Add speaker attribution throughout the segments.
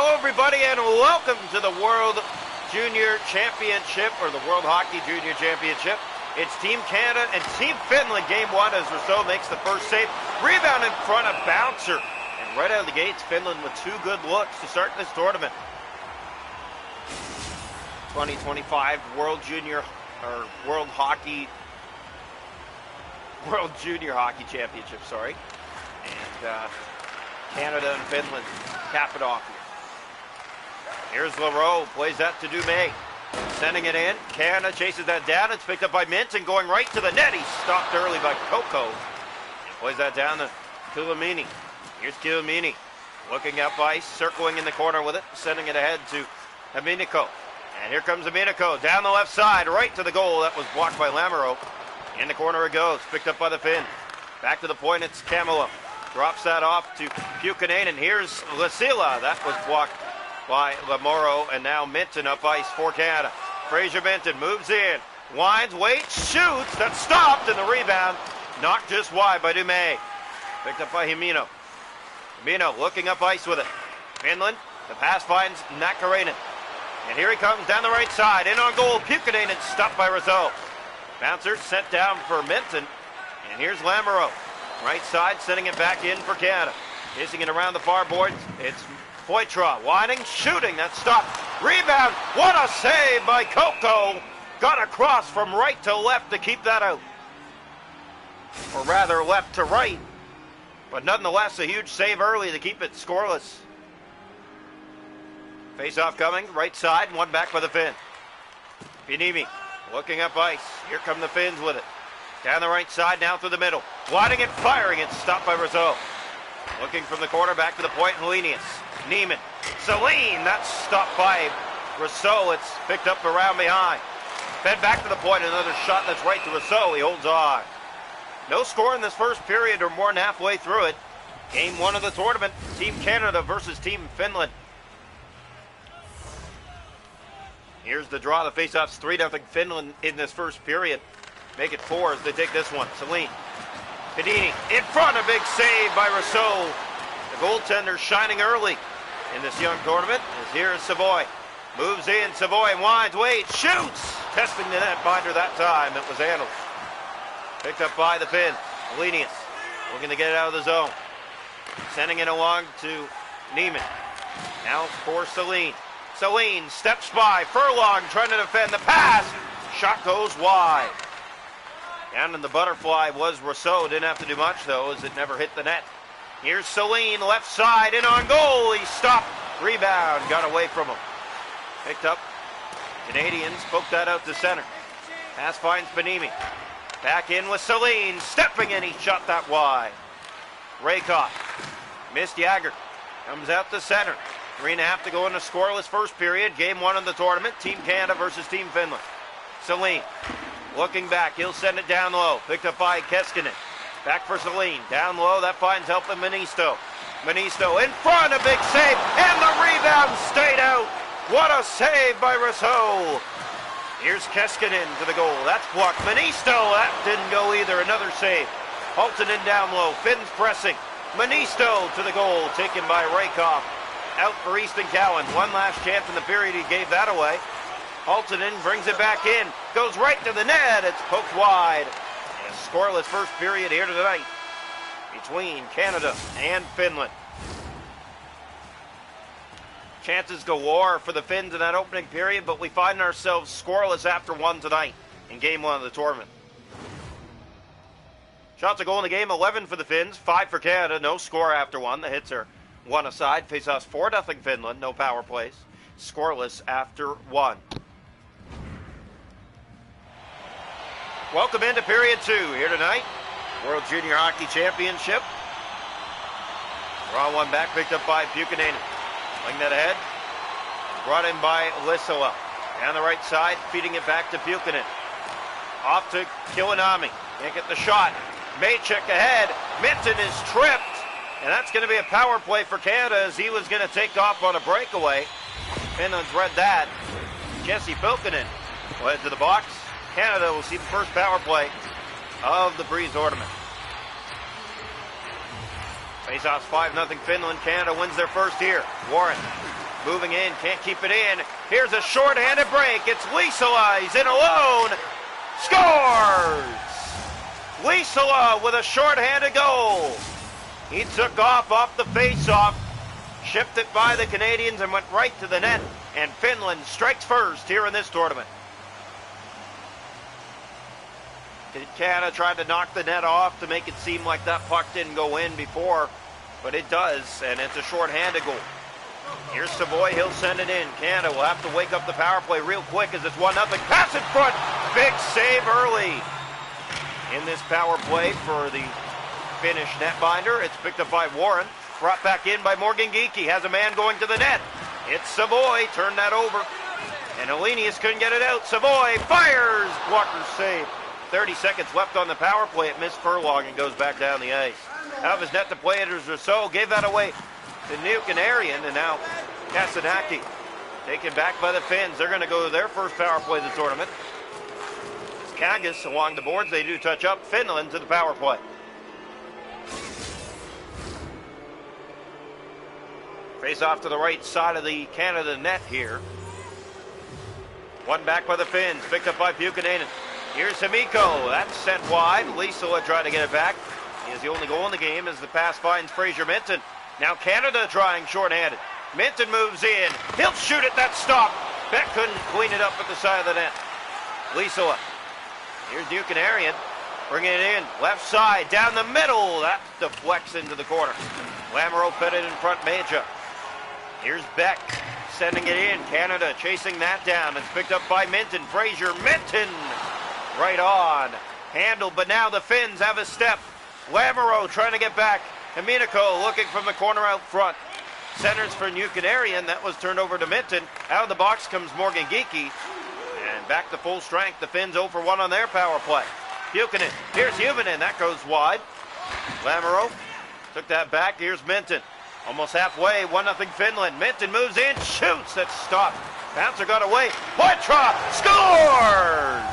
Speaker 1: Hello, everybody, and welcome to the World Junior Championship, or the World Hockey Junior Championship. It's Team Canada and Team Finland, Game 1, as Rousseau makes the first save. Rebound in front of Bouncer. And right out of the gates, Finland with two good looks to start this tournament. 2025 World Junior Hockey Championship, sorry. And Canada and Finland cap it off here. Here's Leroux, plays that to Dumais. Sending it in. Canada chases that down. It's picked up by Minton, going right to the net. He's stopped early by Coco. Plays that down to Kilimini. Here's Kilimini, looking up ice, circling in the corner with it, sending it ahead to Aminico. And here comes Aminico, down the left side, right to the goal. That was blocked by Lamoureux. In the corner it goes, picked up by the Finns. Back to the point, it's Camilla. Drops that off to Pukkinen, and here's Lasila. That was blocked by Lamoureux, and now Minton up ice for Canada. Fraser Minton moves in, winds, waits, shoots. That's stopped, and the rebound knocked just wide by Dumais. Picked up by Himino. Himino looking up ice with it. Finland, the pass finds Nakarainen. And here he comes down the right side, in on goal, Pukkinen, and stopped by Rousseau. Bouncer sent down for Minton, and here's Lamoureux. Right side, sending it back in for Canada. Kissing it around the far boards, it's Poitras, winding, shooting, that stopped. Rebound, what a save by Coco. Got across from right to left to keep that out. Or rather, left to right. But nonetheless, a huge save early to keep it scoreless. Face-off coming, right side, one back by the Finn. Pienimi looking up ice. Here come the Finns with it. Down the right side, now through the middle. Winding it, firing it, stopped by Rousseau. Looking from the corner, back to the point, Helenius. Neiman. Celine, that's stopped by Rousseau. It's picked up around behind. Fed back to the point, another shot that's right to Rousseau. He holds on. No score in this first period, or more than halfway through it. Game 1 of the tournament, Team Canada versus Team Finland. Here's the draw. The face-off's 3-0 Finland in this first period. Make it 4 as they take this one. Celine. Pedini in front, a big save by Rousseau. The goaltender shining early in this young tournament. As here is Savoy. Moves in, Savoy winds, waits, shoots. Testing the net binder that time. It was handled. Picked up by the Finn. Helenius looking to get it out of the zone. Sending it along to Neiman. Now for Celine. Celine steps by. Furlong trying to defend the pass. Shot goes wide. Down in the butterfly was Rousseau. Didn't have to do much, though, as it never hit the net. Here's Celine, left side, in on goal. He stopped. Rebound, got away from him. Picked up. Canadians poked that out to center. Pass finds Panimi. Back in with Celine. Stepping in, he shot that wide. Rakoff. Missed Jagger. Comes out to center. 3.5 to go in the scoreless first period. Game 1 of the tournament. Team Canada versus Team Finland. Celine. Looking back, he'll send it down low. Picked up by Keskinen. Back for Celine. Down low, that finds help in Monisto. Monisto in front, a big save, and the rebound stayed out. What a save by Rousseau. Here's Keskinen to the goal. That's blocked. Monisto, that didn't go either. Another save. Haltonen down low. Finns pressing. Monisto to the goal, taken by Rakoff. Out for Easton Cowan. One last chance in the period, he gave that away. Haltonen brings it back in, goes right to the net, it's poked wide. A scoreless first period here tonight between Canada and Finland. Chances galore for the Finns in that opening period, but we find ourselves scoreless after 1 tonight in Game 1 of the tournament. Shots a goal in the game, 11 for the Finns, 5 for Canada, no score after 1. The hits are 1 aside, face-offs 4-0 Finland, no power plays. Scoreless after 1. Welcome into period 2 here tonight. World Junior Hockey Championship. Draw one back, picked up by Pukkinen. Playing that ahead. Brought in by Lissola. Down the right side, feeding it back to Pukkinen. Off to Kilinami. Can't get the shot. Maychuk ahead. Minton is tripped. And that's going to be a power play for Canada, as he was going to take off on a breakaway. Finland's read that. Jesse Pukkinen led to the box. Canada will see the first power play of the Breeze tournament. Face-offs 5-0 Finland. Canada wins their first here. Warren moving in, can't keep it in. Here's a short-handed break. It's Liesela, he's in alone. Scores! Liesela with a short-handed goal. He took off the face-off, shipped it by the Canadians and went right to the net. And Finland strikes first here in this tournament. Canada tried to knock the net off to make it seem like that puck didn't go in before, but it does, and it's a short-handed goal. Here's Savoy, he'll send it in. Canada will have to wake up the power play real quick as it's 1-0. Pass in front, big save early. In this power play for the Finnish netminder, it's picked up by Warren, brought back in by Morgan Geekie, has a man going to the net. It's Savoy, turned that over, and Elenius couldn't get it out. Savoy fires, blocker save. 30 seconds left on the power play. It missed Furlong and goes back down the ice. Out of his net to play it as Rousseau, gave that away to Nukanarian, and now Kasanaki taken back by the Finns. They're going to go to their first power play of the tournament. It's Kagas along the boards. They do touch up. Finland to the power play. Face off to the right side of the Canada net here. One back by the Finns, picked up by Buchanan. Here's Hamiko, that's sent wide. Liesela tried to get it back. He has the only goal in the game as the pass finds Fraser Minton. Now Canada trying short-handed. Minton moves in, he'll shoot it, that's stopped. Beck couldn't clean it up at the side of the net. Liesela, here's Buchanan, bringing it in, left side, down the middle. That deflects into the corner. Lamoureux put it in front, Meja. Here's Beck, sending it in. Canada chasing that down. It's picked up by Minton. Fraser Minton right on. Handled, but now the Finns have a step. Lamoureux trying to get back. Haminico looking from the corner out front. Centers for Nukanarian. That was turned over to Minton. Out of the box comes Morgan Geekie. And back to full strength. The Finns 0 for 1 on their power play. Buchanan. Here's Humanen. That goes wide. Lamoureux took that back. Here's Minton. Almost halfway, 1-0 Finland. Minton moves in, shoots, that's stopped. Bouncer got away. Poitras scores!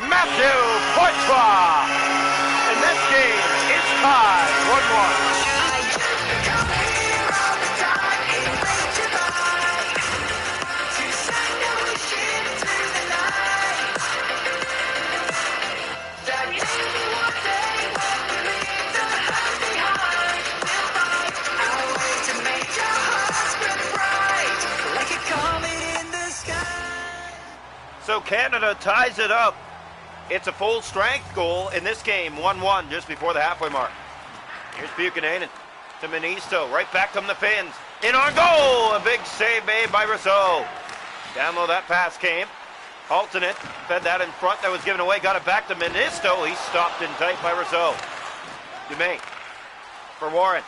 Speaker 1: Matthew Poitras! And this game is tied 1-1. So Canada ties it up. It's a full strength goal in this game, 1-1 just before the halfway mark. Here's Buchanan to Ministo, right back from the Finns. In on goal, a big save made by Rousseau. Down low that pass came. Alternate, fed that in front, that was given away, got it back to Ministo. He's stopped in tight by Rousseau. Dumais for Warren.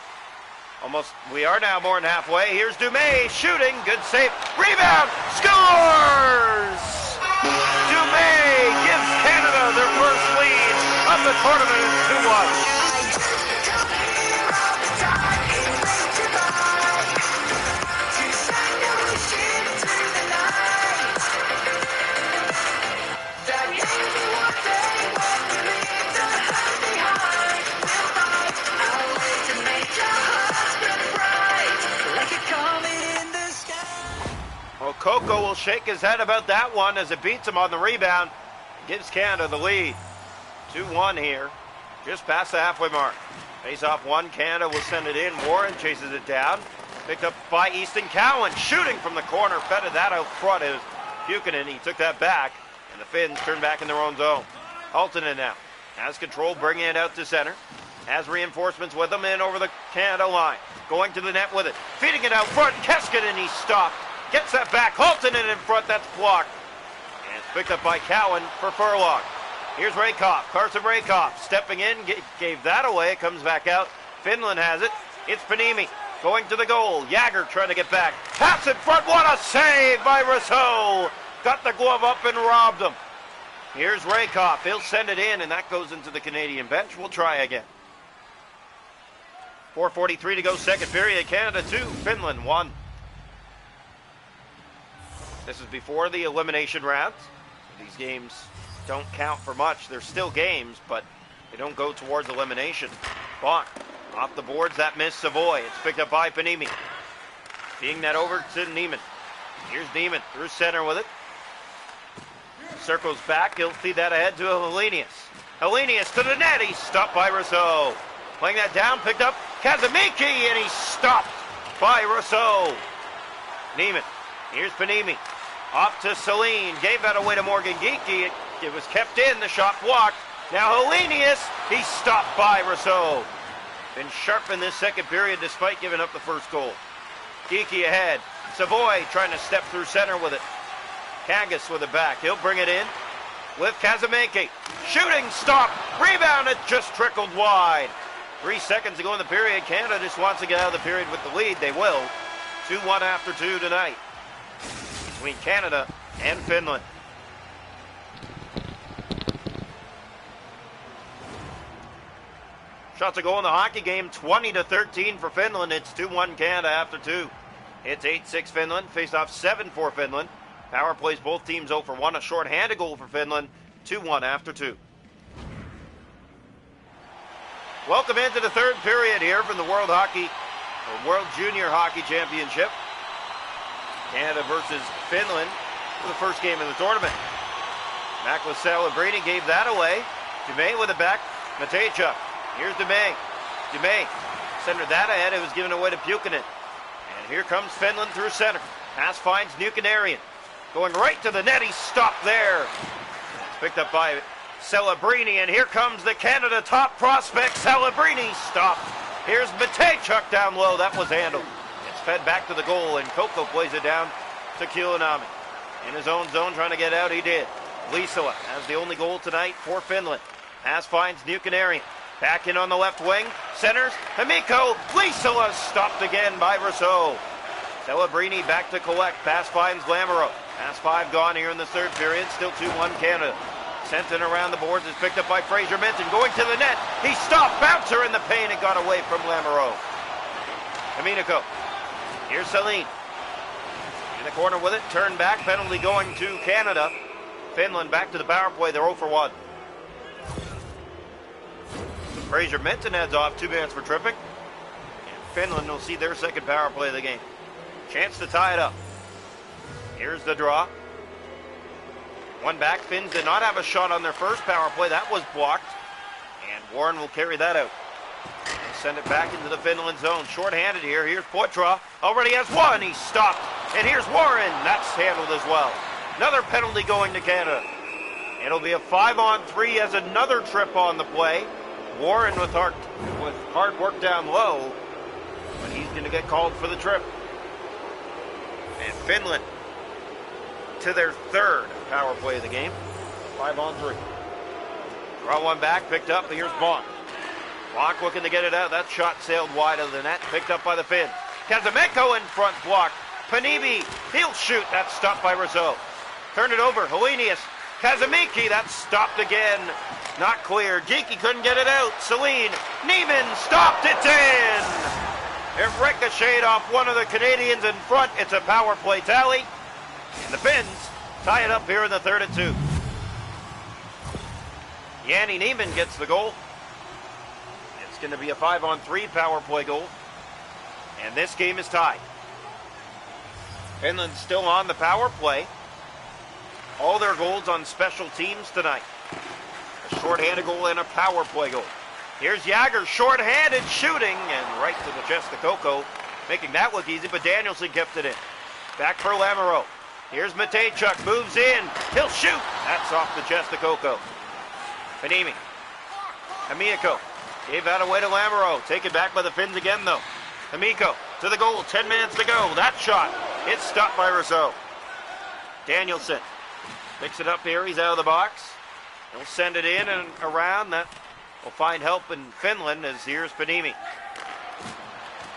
Speaker 1: Almost, we are now more than halfway. Here's Dumais shooting, good save. Rebound, scores! Dumais gives Canada their first lead of the tournament at 2-1. Well, Coco will shake his head about that one as it beats him on the rebound. Gives Canada the lead. 2-1 here, just past the halfway mark. Face off one, Canada will send it in. Warren chases it down. Picked up by Easton Cowan, shooting from the corner, fetted that out front. It was Buchanan, he took that back, and the Finns turn back in their own zone. Altonen now has control, bringing it out to center. Has reinforcements with him in over the Canada line. Going to the net with it, feeding it out front. Keskinen, he stopped. Gets that back, Haltonen in front, that's blocked. And it's picked up by Cowan for Furlong. Here's Rakoff, Carson Rakoff stepping in, gave that away, it comes back out. Finland has it, it's Panimi going to the goal. Jagger trying to get back, pass in front, what a save by Rousseau. Got the glove up and robbed him. Here's Rakoff, he'll send it in, and that goes into the Canadian bench. We'll try again. 4:43 to go, second period. Canada 2, Finland 1. This is before the elimination rounds. These games don't count for much. They're still games, but they don't go towards elimination. Bonk off the boards, that missed Savoy. It's picked up by Panimi. Being that over to Neiman. Here's Neiman through center with it. Circles back. He'll feed that ahead to Helenius. Helenius to the net. He's stopped by Rousseau. Playing that down. Picked up Kazimiki, and he's stopped by Rousseau. Neiman. Here's Panimi. Off to Celine. Gave that away to Morgan Geeky. It was kept in. The shot blocked. Now Helenius. He's stopped by Rousseau. Been sharp in this second period despite giving up the first goal. Geeky ahead. Savoy trying to step through center with it. Kangas with it back. He'll bring it in with Kazimiki. Shooting stop. Rebound. It just trickled wide. 3 seconds to go in the period. Canada just wants to get out of the period with the lead. They will. 2-1 after 2 tonight between Canada and Finland. Shots a goal in the hockey game, 20-13 for Finland. It's 2-1 Canada after 2. It's 8-6 Finland. Face-off 7-4 Finland. Power plays both teams 0 for 1. A short-handed goal for Finland. 2-1 after 2. Welcome into the third period here from the World Junior Hockey Championship. Canada versus Finland for the first game of the tournament. Makla Celebrini gave that away. Dumais with it back. Matejchuk. Here's Dumais. Dumais centered that ahead. It was given away to Buchanan. And here comes Finland through center. Pass finds Nukanarian. Going right to the net. He's stopped there. It's picked up by Celebrini. And here comes the Canada top prospect, Celebrini. Stopped. Here's Matejchuk down low. That was handled. It's fed back to the goal. And Koko plays it down to Kulinami. In his own zone trying to get out. He did. Lisola has the only goal tonight for Finland. Pass finds Nukanarian. Back in on the left wing. Centers. Hamiko. Lisola stopped again by Rousseau. Celebrini back to collect. Pass finds Lamoureux. Pass 5 gone here in the third period. Still 2-1 Canada. Sent in around the boards. Is picked up by Fraser Minton. Going to the net. He stopped. Bouncer in the paint. It got away from Lamoureux. Hamiko. Here's Celine. In the corner with it. Turn back. Penalty going to Canada. Finland back to the power play. They're 0 for 1. Fraser Minton heads off 2 minutes for tripping. And Finland will see their second power play of the game. Chance to tie it up. Here's the draw. One back. Finns did not have a shot on their first power play. That was blocked. And Warren will carry that out. And send it back into the Finland zone. Short-handed here. Here's Poitras. Already has one. He's stopped. And here's Warren. That's handled as well. Another penalty going to Canada. It'll be a 5-on-3 as another trip on the play. Warren with hard work down low, but he's going to get called for the trip. And Finland to their third power play of the game. 5-on-3. Draw one back, picked up. Here's Bonk. Bonk looking to get it out. That shot sailed wide of the net, picked up by the Finns. Kazimeko in front, blocked. Panibi, he'll shoot. That's stopped by Rousseau. Turn it over. Helenius. Kazimiki, that's stopped again. Not clear. Geeky couldn't get it out. Celine. Neiman stopped. It's in. It ricocheted off one of the Canadians in front. It's a power play tally. And the Finns tie it up here in the third at 2. Yanni Neiman gets the goal. It's going to be a 5-on-3 power play goal. And this game is tied. Finland's still on the power play. All their goals on special teams tonight. A short-handed goal and a power play goal. Here's Jagger, short-handed shooting, and right to the chest of Koko, making that look easy, but Danielson kept it in. Back for Lamoureux. Here's Matejchuk, moves in, he'll shoot. That's off the chest of Koko. Panimi. Hamiko gave that away to Lamoureux. Taken back by the Finns again, though. Hamiko to the goal, 10 minutes to go. That shot, it's stopped by Rousseau. Danielson picks it up here, he's out of the box. He'll send it in and around. That will find help in Finland as here's Panimi.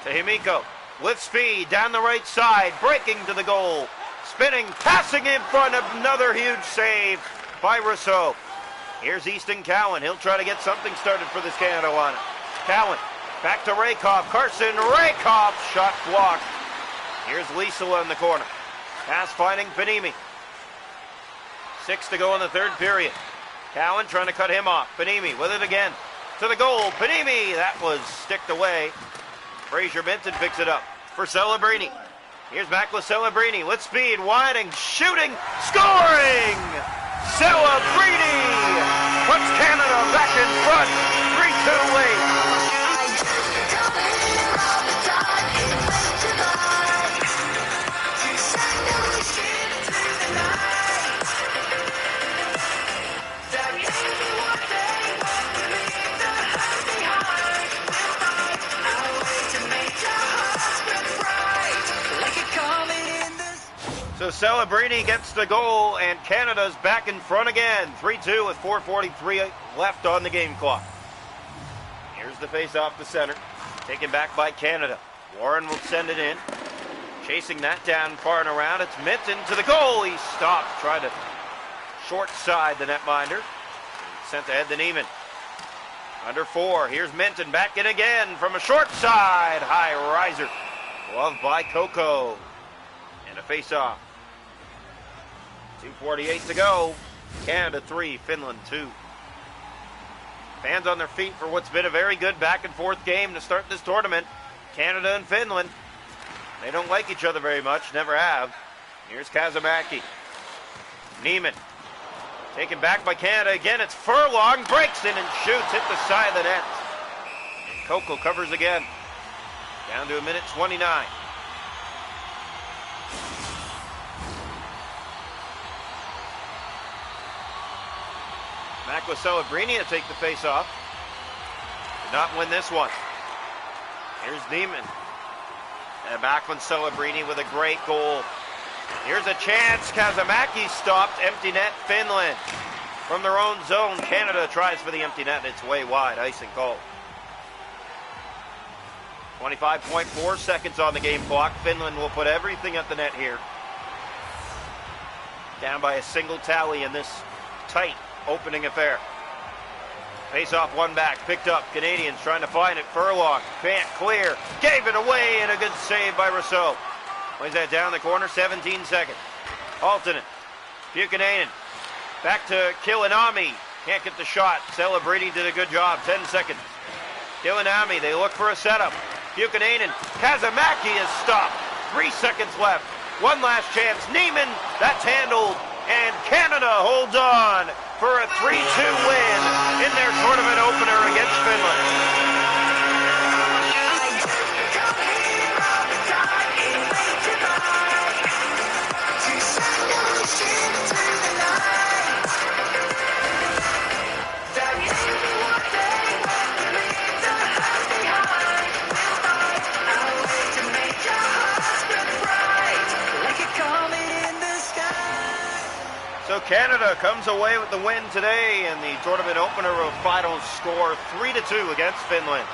Speaker 1: To Hamiko with speed down the right side, breaking to the goal. Spinning, passing in front of another huge save by Rousseau. Here's Easton Cowan. He'll try to get something started for this Canada line. Cowan back to Rakoff. Carson Rakoff, shot blocked. Here's Lisola in the corner. Pass finding Panimi. 6 to go in the third period. Cowan trying to cut him off. Panimi with it again. To the goal. Panimi. That was sticked away. Fraser Minton picks it up for Celebrini. Here's back with Celebrini with speed, winding, shooting, scoring! Celebrini puts Canada back in front. 3-2 lead. So Celebrini gets the goal, and Canada's back in front again. 3-2 with 4:43 left on the game clock. Here's the face-off to center. Taken back by Canada. Warren will send it in. Chasing that down far and around. It's Minton to the goal. He stopped, tried to short side the netminder. Sent ahead to Neiman. Under 4. Here's Minton back in again from a short side. High riser. Loved by Coco. And a face-off. 2:48 to go. Canada 3, Finland 2. Fans on their feet for what's been a very good back and forth game to start this tournament. Canada and Finland. They don't like each other very much, never have. Here's Kazamaki. Neiman. Taken back by Canada again. It's Furlong. Breaks in and shoots. Hit the side of the net. And Coco covers again. Down to 1:29. Back with Celebrini to take the face-off. Did not win this one. Here's Neiman. And back with Celebrini with a great goal. Here's a chance. Kazamaki stopped. Empty net, Finland. From their own zone, Canada tries for the empty net. It's way wide. Icing call. 25.4 seconds on the game clock. Finland will put everything at the net here. Down by a single tally in this tight opening affair. Face off, one back, picked up. Canadians trying to find it. Furlong can't clear. Gave it away, and a good save by Rousseau. Plays that down the corner, 17 seconds. Haltonen. Buchanan. Back to Kilinami. Can't get the shot. Celebrini did a good job. 10 seconds. Kilinami, they look for a setup. Buchanan. Kazamaki is stopped. 3 seconds left. One last chance. Neiman. That's handled. And Canada holds on for a 3-2 win in their tournament opener against Finland. So Canada comes away with the win today, and the tournament opener will final score 3-2 against Finland.